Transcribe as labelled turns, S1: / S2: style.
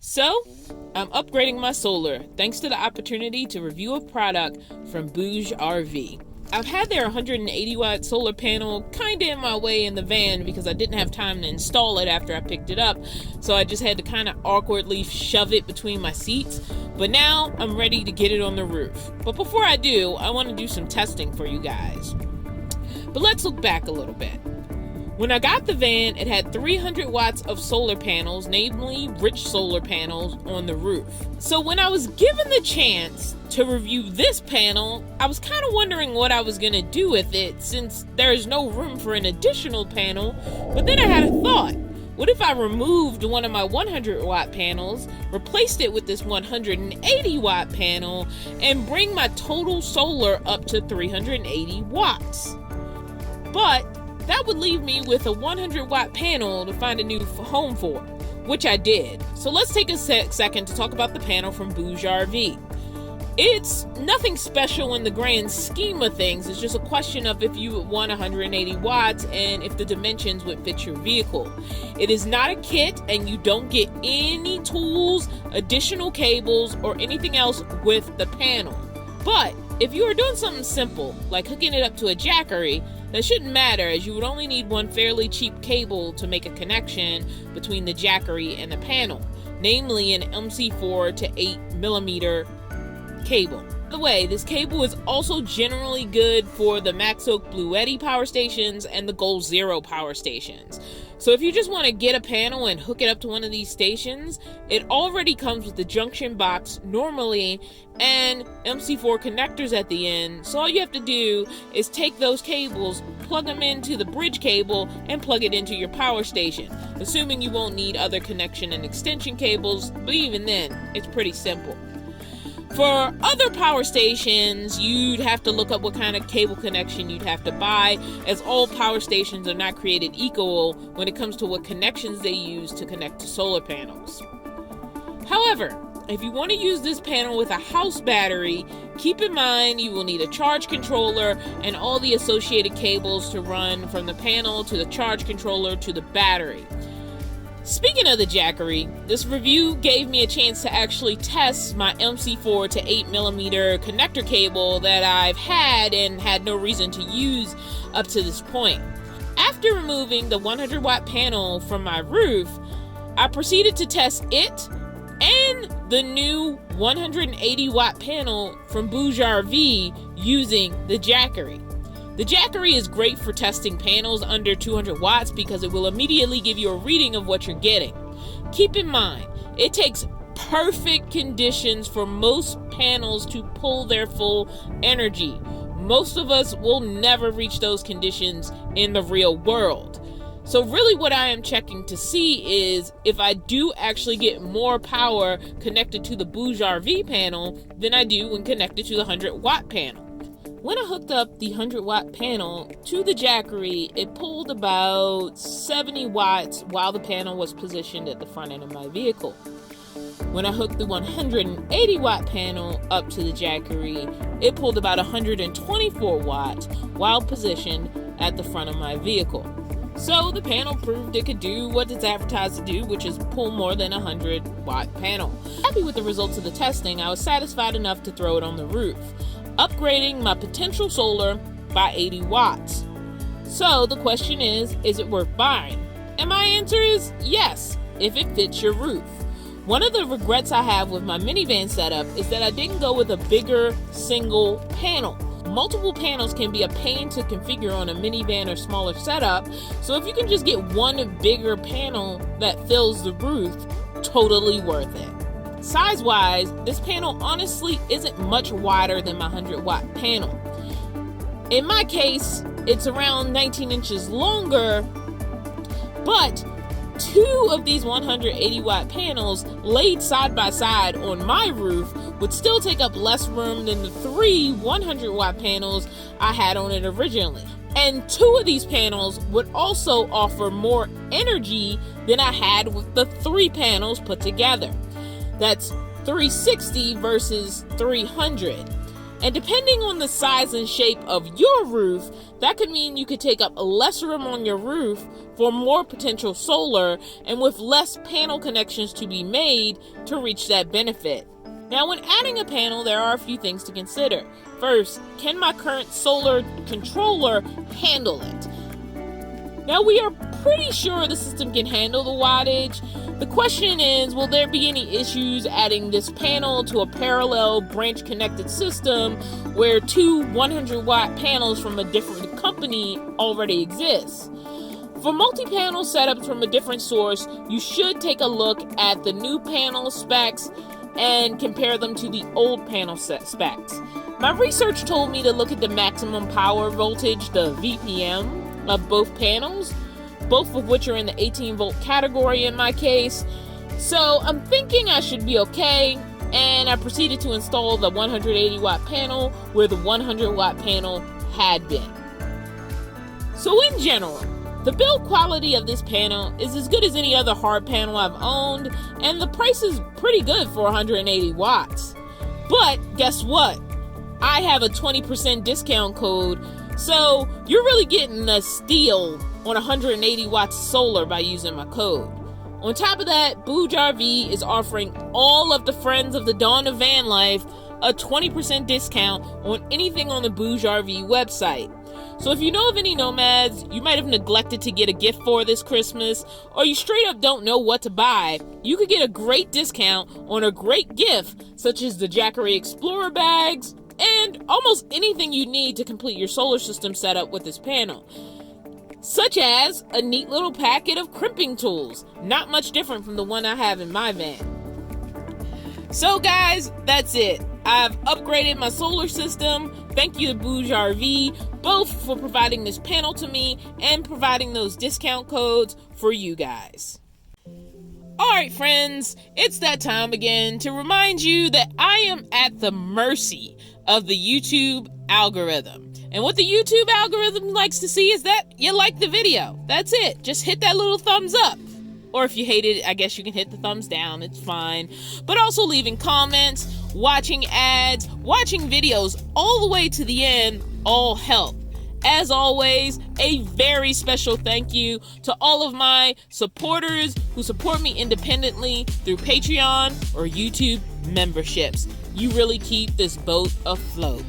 S1: So, I'm upgrading my solar thanks to the opportunity to review a product from BougeRV. I've had their 180 watt solar panel kinda in my way in the van because I didn't have time to install it after I picked it up, so I just had to kinda awkwardly shove it between my seats. But now I'm ready to get it on the roof. But before I do, I want to do some testing for you guys. But let's look back a little bit. When I got the van, it had 300 watts of solar panels, namely rich solar panels, on the roof. So when I was given the chance to review this panel, I was kind of wondering what I was going to do with it since there is no room for an additional panel. But then I had a thought. What if I removed one of my 100 watt panels, replaced it with this 180 watt panel, and bring my total solar up to 380 watts? But that would leave me with a 100 watt panel to find a new home for, which I did. So let's take a second to talk about the panel from BougeRV. It's nothing special in the grand scheme of things. It's just a question of if you would want 180 watts and if the dimensions would fit your vehicle. It is not a kit and you don't get any tools, additional cables, or anything else with the panel. But if you are doing something simple, like hooking it up to a jackery, that shouldn't matter, as you would only need one fairly cheap cable to make a connection between the jackery and the panel, namely an MC4 to 8mm cable. By the way, this cable is also generally good for the Max Oak Bluetti power stations and the Goal Zero power stations. So if you just want to get a panel and hook it up to one of these stations, it already comes with the junction box normally and MC4 connectors at the end. So all you have to do is take those cables, plug them into the bridge cable, and plug it into your power station, assuming you won't need other connection and extension cables, but even then, it's pretty simple. For other power stations, you'd have to look up what kind of cable connection you'd have to buy, as all power stations are not created equal when it comes to what connections they use to connect to solar panels. However, if you want to use this panel with a house battery, keep in mind you will need a charge controller and all the associated cables to run from the panel to the charge controller to the battery. Speaking of the jackery, this review gave me a chance to actually test my MC4 to 8mm connector cable that I've had and had no reason to use up to this point. After removing the 100 watt panel from my roof, I proceeded to test it and the new 180 watt panel from BougeRV using the jackery. The jackery is great for testing panels under 200 watts because it will immediately give you a reading of what you're getting. Keep in mind, it takes perfect conditions for most panels to pull their full energy. Most of us will never reach those conditions in the real world. So really what I am checking to see is if I do actually get more power connected to the BougeRV panel than I do when connected to the 100 watt panel. When I hooked up the 100 watt panel to the jackery, it pulled about 70 watts while the panel was positioned at the front end of my vehicle. When I hooked the 180 watt panel up to the jackery, it pulled about 124 watts while positioned at the front of my vehicle. So the panel proved it could do what it's advertised to do, which is pull more than a 100 watt panel. Happy with the results of the testing, I was satisfied enough to throw it on the roof, upgrading my potential solar by 80 watts. So the question is it worth buying? And my answer is yes, if it fits your roof. One of the regrets I have with my minivan setup is that I didn't go with a bigger single panel. Multiple panels can be a pain to configure on a minivan or smaller setup, so if you can just get one bigger panel that fills the roof, totally worth it. Size-wise, this panel honestly isn't much wider than my 100 watt panel. In my case, it's around 19 inches longer, but two of these 180 watt panels laid side by side on my roof would still take up less room than the three 100 watt panels I had on it originally. And two of these panels would also offer more energy than I had with the three panels put together. That's 360 versus 300. And depending on the size and shape of your roof, that could mean you could take up less room on your roof for more potential solar and with less panel connections to be made to reach that benefit. Now, when adding a panel, there are a few things to consider. First, can my current solar controller handle it? Now, we are pretty sure the system can handle the wattage. The question is, will there be any issues adding this panel to a parallel branch connected system where two 100-watt panels from a different company already exist? For multi-panel setups from a different source, you should take a look at the new panel specs and compare them to the old panel specs. My research told me to look at the maximum power voltage, the VPM, of both panels, both of which are in the 18-volt category in my case. So I'm thinking I should be okay, and I proceeded to install the 180-watt panel where the 100-watt panel had been. So in general, the build quality of this panel is as good as any other hard panel I've owned, and the price is pretty good for 180 watts. But guess what? I have a 20% discount code, so you're really getting a steal on 180 watts solar by using my code. On top of that, BougeRV is offering all of the friends of the DawnofVanlife a 20% discount on anything on the BougeRV website. So if you know of any nomads you might have neglected to get a gift for this Christmas, or you straight up don't know what to buy, you could get a great discount on a great gift such as the Jackery Explorer bags and almost anything you need to complete your solar system setup with this panel. Such as a neat little packet of crimping tools, not much different from the one I have in my van. So guys, that's it. I've upgraded my solar system. Thank you to BougeRV, both for providing this panel to me and providing those discount codes for you guys. Alright friends, it's that time again to remind you that I am at the mercy of the YouTube algorithm. And what the YouTube algorithm likes to see is that you like the video. That's it. Just hit that little thumbs up. Or if you hate it, I guess you can hit the thumbs down. It's fine. But also leaving comments, watching ads, watching videos all the way to the end all help. As always, a very special thank you to all of my supporters who support me independently through Patreon or YouTube memberships. You really keep this boat afloat.